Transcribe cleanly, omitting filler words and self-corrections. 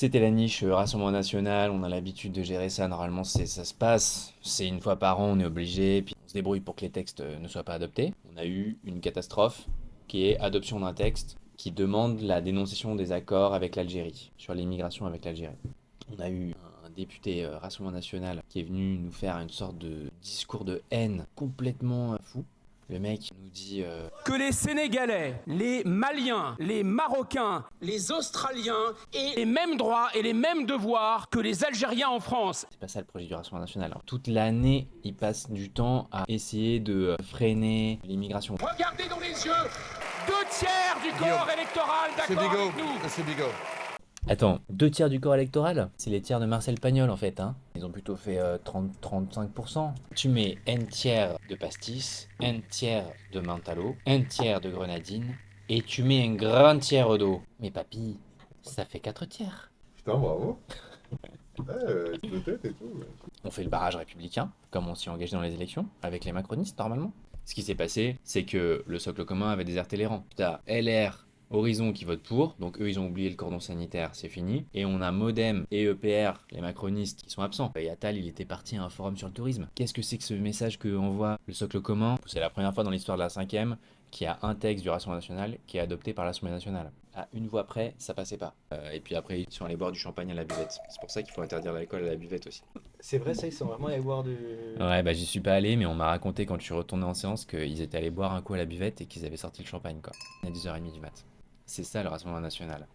C'était la niche Rassemblement National, on a l'habitude de gérer ça, normalement ça se passe, c'est une fois par an, on est obligé, puis on se débrouille pour que les textes ne soient pas adoptés. On a eu une catastrophe qui est adoption d'un texte qui demande la dénonciation des accords avec l'Algérie, sur l'immigration avec l'Algérie. On a eu un député Rassemblement National qui est venu nous faire une sorte de discours de haine complètement fou. Le mec nous dit que les Sénégalais, les Maliens, les Marocains, les Australiens aient les mêmes droits et les mêmes devoirs que les Algériens en France. c'est pas ça le projet du Rassemblement National. Alors, toute l'année, il passe du temps à essayer de freiner l'immigration. Regardez dans les yeux 2/3 du corps électoral d'accord avec nous. C'est Bigot. Attends, 2 tiers du corps électoral? C'est les tiers de Marcel Pagnol en fait, hein. Ils ont plutôt fait 30-35%. Tu mets un tiers de pastis, un tiers de mentalo, un tiers de grenadine, et tu mets un grand tiers d'eau. Mais papy, ça fait 4 tiers. Putain, bravo. Peut-être et tout. On fait le barrage républicain, comme on s'y est engagé dans les élections, avec les macronistes normalement. Ce qui s'est passé, c'est que le socle commun avait déserté les rangs. T'as LR, Horizon qui votent pour, donc eux ils ont oublié le cordon sanitaire, c'est fini. Et on a Modem et EPR, les macronistes, qui sont absents. Et Attal, il était parti à un forum sur le tourisme. Qu'est-ce que c'est que ce message que envoie le socle commun? C'est la première fois dans l'histoire de la 5e qu'il y a un texte du Rassemblement National qui est adopté par l'Assemblée Nationale. À une voix près, ça passait pas. Et puis après, ils sont allés boire du champagne à la buvette. C'est pour ça qu'il faut interdire l'alcool à la buvette aussi. C'est vrai, ça, ils sont vraiment allés boire du. Ouais, bah j'y suis pas allé, mais on m'a raconté quand je suis retourné en séance qu'ils étaient allés boire un coup à la buvette et qu'ils avaient sorti le champagne, quoi. À 10h30 du mat. C'est ça le Rassemblement National.